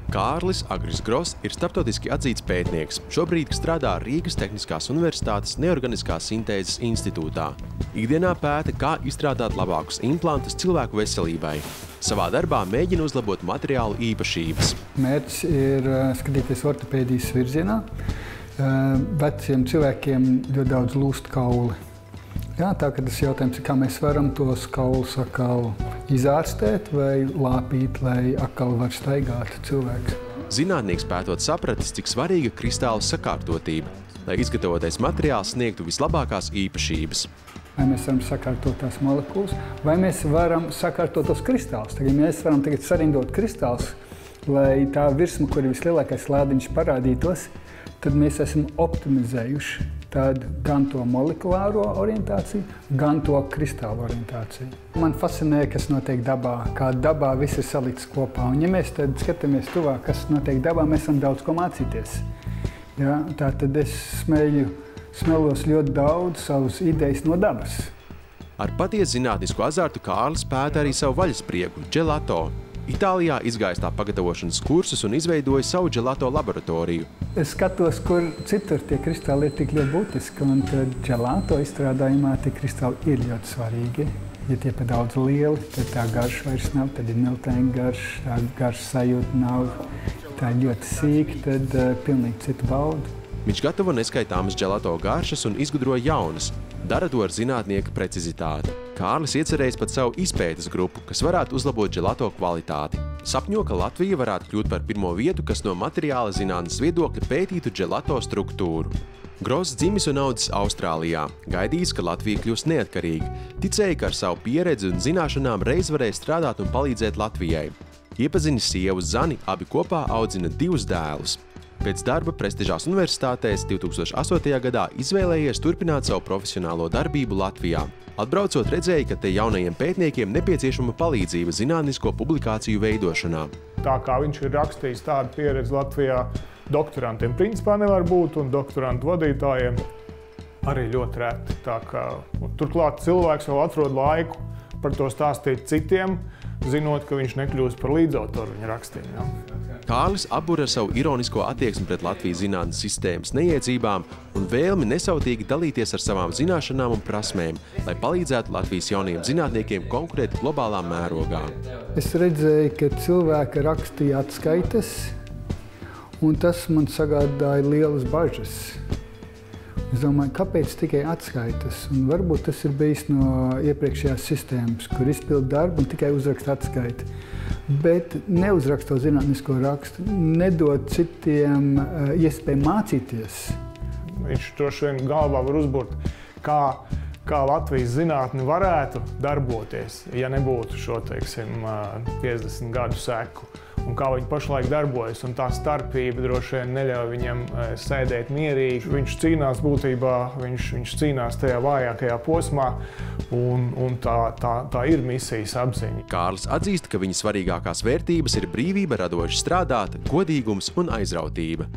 Kārlis Agris Gross ir starptautiski atzīts pētnieks, šobrīd strādā Rīgas Tehniskās Universitātes Neorganiskās sintēzes institūtā. Ikdienā pēta, kā izstrādāt labākus implantus cilvēku veselībai. Savā darbā mēģina uzlabot materiālu īpašības. Mērķis ir skatīties ortopēdijas virzienā. Veciem cilvēkiem ļoti daudz lūst kauli. Jā, tā ka tas jautājums ir, kā mēs varam tos kaulus atkal izārstēt vai lāpīt, lai atkal var staigāt cilvēks. Zinātnieks pētot sapratis, cik svarīga kristālu sakārtotība, lai izgatavotais materiāls sniegtu vislabākās īpašības. Vai mēs varam sakārtot tās molekulas, vai mēs varam sakārtot tos kristālus. Tagad mēs varam sarindot kristālus, lai tā virsma, kur ir vislielākais lādiņš parādītos, tad mēs esam optimizējuši gan to molekulāro orientāciju, gan to kristālu orientāciju. Man fascinē, kas notiek dabā, kā dabā viss ir salikts kopā. Un ja mēs tad skatāmies tuvāk, kas notiek dabā, mēs varam daudz ko mācīties. Ja? Tātad es smelos ļoti daudz savas idejas no dabas. Ar patiesu zinātnisku azartu Kārlis pēta arī savu vaļasprieku – gelato. Itālijā izgājis tā pagatavošanas kursus un izveidoja savu gelato laboratoriju. Es skatos, kur citur tie kristāli ir tik ļoti būtiski, un tad gelato izstrādājumā tie kristāli ir ļoti svarīgi. Ja tie pa daudz lieli, tad tā garša vairs nav, tad ir miltēna garša, tā garša sajūta nav. Tā ir ļoti sīka, tad pilnīgi citu baudu. Viņš gatavo neskaitāmas gelato garšas un izgudroja jaunas. Dara to ar zinātnieka precizitāti. Kārlis iecerējis pat savu izpētes grupu, kas varētu uzlabot gelato kvalitāti. Sapņo, ka Latvija varētu kļūt par pirmo vietu, kas no materiāla zinātnes viedokļa pētītu gelato struktūru. Gross dzimis un audzis Austrālijā. Gaidījis, ka Latvija kļūs neatkarīga. Ticēja, ka ar savu pieredzi un zināšanām reiz varēs strādāt un palīdzēt Latvijai. Iepazinis sievu Zani, abi kopā audzina 2 dēlus. Pēc darba prestižās universitātēs 2008. gadā izvēlējies turpināt savu profesionālo darbību Latvijā. Atbraucot redzēja, ka te jaunajiem pētniekiem nepieciešama palīdzība zinātnisko publikāciju veidošanā. Tā kā viņš ir rakstījis tādu pieredzi Latvijā, doktorantiem principā nevar būt, un doktorantu vadītājiem arī ļoti reti. Turklāt cilvēks vēl atrod laiku par to stāstīt citiem, zinot, ka viņš nekļūst par līdzautoru viņa rakstījumiem. Kārlis apbur ar savu ironisko attieksmi pret Latvijas zinātnes sistēmas neiedzībām un vēlmi nesautīgi dalīties ar savām zināšanām un prasmēm, lai palīdzētu Latvijas jaunajiem zinātniekiem konkurēt globālā mērogā. Es redzēju, ka cilvēki rakstīja atskaites, un tas man sagādāja lielas bažas. Es domāju, kāpēc tikai atskaitas? Un varbūt tas ir bijis no iepriekšējās sistēmas, kur izpild darbu un tikai uzraksta atskaiti. Bet neuzraksta to zinātnisko rakstu, nedod citiem iespēju mācīties. Viņš droši vien galvā var uzburt, kā Latvijas zinātne varētu darboties, ja nebūtu šo, 50 gadu seku. Un kā viņi pašlaik darbojas, un tā starpība droši vien neļauj viņam sēdēt mierīgi. Viņš cīnās būtībā, viņš cīnās tajā vājākajā posmā, un tā ir misijas apziņa. Kārlis atzīst, ka viņa svarīgākās vērtības ir brīvība radoši strādāt, godīgums un aizrautība.